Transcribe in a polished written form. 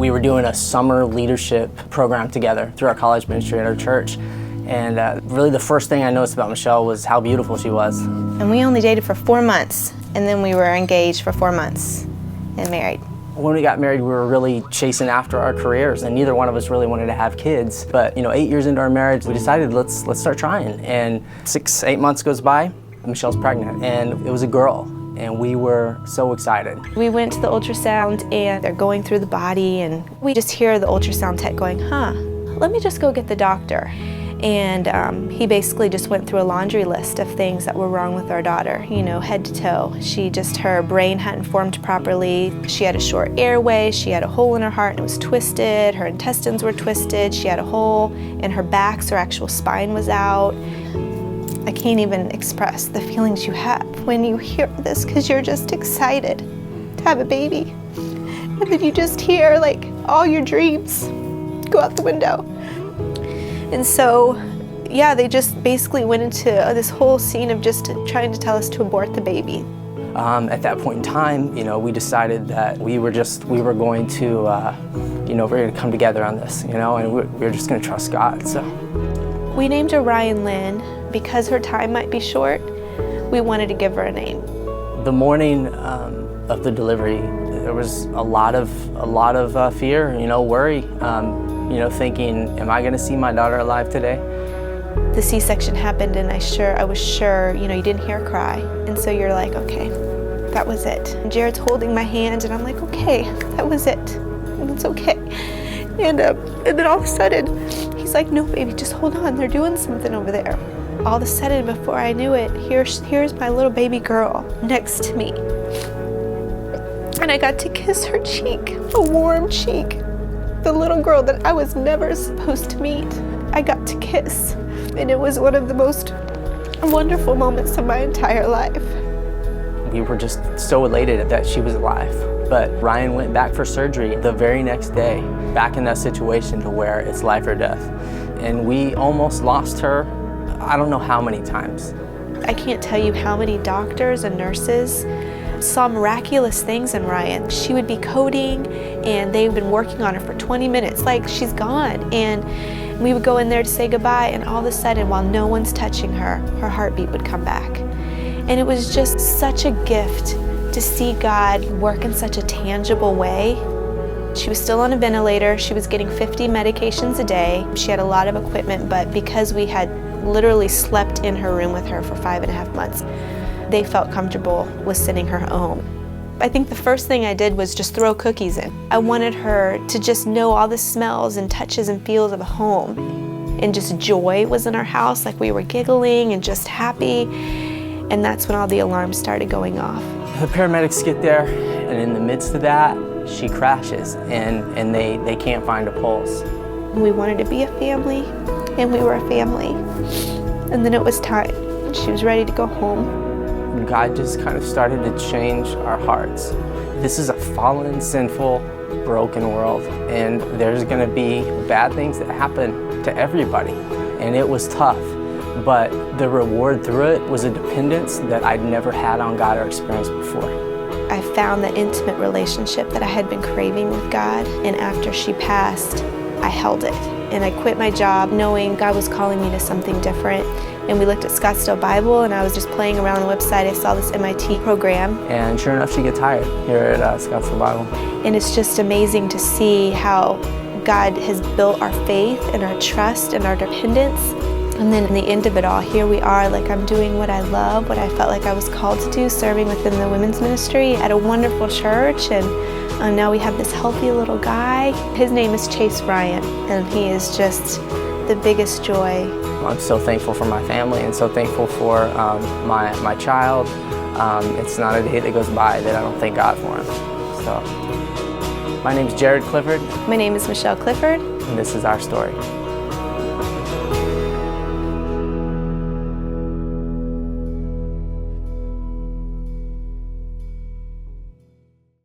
We were doing a summer leadership program together through our college ministry at our church. And really the first thing I noticed about Michelle was how beautiful she was. And we only dated for 4 months, and then we were engaged for 4 months and married. When we got married, we were really chasing after our careers, and neither one of us really wanted to have kids. But 8 years into our marriage, we decided let's start trying. And 8 months goes by, Michelle's pregnant, and it was a girl. And we were so excited. We went to the ultrasound, and they're going through the body, and we just hear the ultrasound tech going, let me just go get the doctor. And he basically just went through a laundry list of things that were wrong with our daughter, head to toe. Her brain hadn't formed properly. She had a short airway. She had a hole in her heart and it was twisted. Her intestines were twisted. She had a hole in her back, so her actual spine was out. I can't even express the feelings you have when you hear this, because you're just excited to have a baby. And then you just hear all your dreams go out the window. And so, they just basically went into this whole scene of just trying to tell us to abort the baby. At that point in time, we decided that we were going to, we're going to come together on this, and we were just going to trust God. So we named her Ryan Lynn because her time might be short. We wanted to give her a name. The morning of the delivery, there was a lot of fear, worry. Thinking, am I going to see my daughter alive today? The C-section happened, and I was sure, you didn't hear her cry. And so you're like, okay, that was it. And Jared's holding my hand, and I'm like, okay, that was it. And it's okay. And then all of a sudden, he's like, no, baby, just hold on. They're doing something over there. All of a sudden, before I knew it, here's my little baby girl next to me. And I got to kiss her cheek, a warm cheek. The little girl that I was never supposed to meet, I got to kiss. And it was one of the most wonderful moments of my entire life. We were just so elated that she was alive. But Ryan went back for surgery the very next day, back in that situation to where it's life or death. And we almost lost her, I don't know how many times. I can't tell you how many doctors and nurses saw miraculous things in Ryan. She would be coding, and they've been working on her for 20 minutes, like she's gone. And we would go in there to say goodbye, and all of a sudden, while no one's touching her, her heartbeat would come back. And it was just such a gift to see God work in such a tangible way. She was still on a ventilator. She was getting 50 medications a day. She had a lot of equipment, but because we had literally slept in her room with her for 5.5 months, they felt comfortable with sending her home. I think the first thing I did was just throw cookies in. I wanted her to just know all the smells and touches and feels of a home. And just joy was in our house, like we were giggling and just happy. And that's when all the alarms started going off. The paramedics get there, and in the midst of that, she crashes, and they can't find a pulse. We wanted to be a family, and we were a family. And then it was time. She was ready to go home. God just kind of started to change our hearts. This is a fallen, sinful, broken world, and there's going to be bad things that happen to everybody. And it was tough, but the reward through it was a dependence that I'd never had on God or experienced before. I found that intimate relationship that I had been craving with God, and after she passed, I held it. And I quit my job knowing God was calling me to something different. And we looked at Scottsdale Bible, and I was just playing around the website. I saw this MIT program. And sure enough, she gets hired here at Scottsdale Bible. And it's just amazing to see how God has built our faith and our trust and our dependence. And then in the end of it all, here we are, I'm doing what I love, what I felt like I was called to do, serving within the women's ministry at a wonderful church. And now we have this healthy little guy. His name is Chase Bryant, and he is just the biggest joy. I'm so thankful for my family and so thankful for my child. It's not a day that goes by that I don't thank God for him. So, my name is Jared Clifford. My name is Michelle Clifford. And this is our story.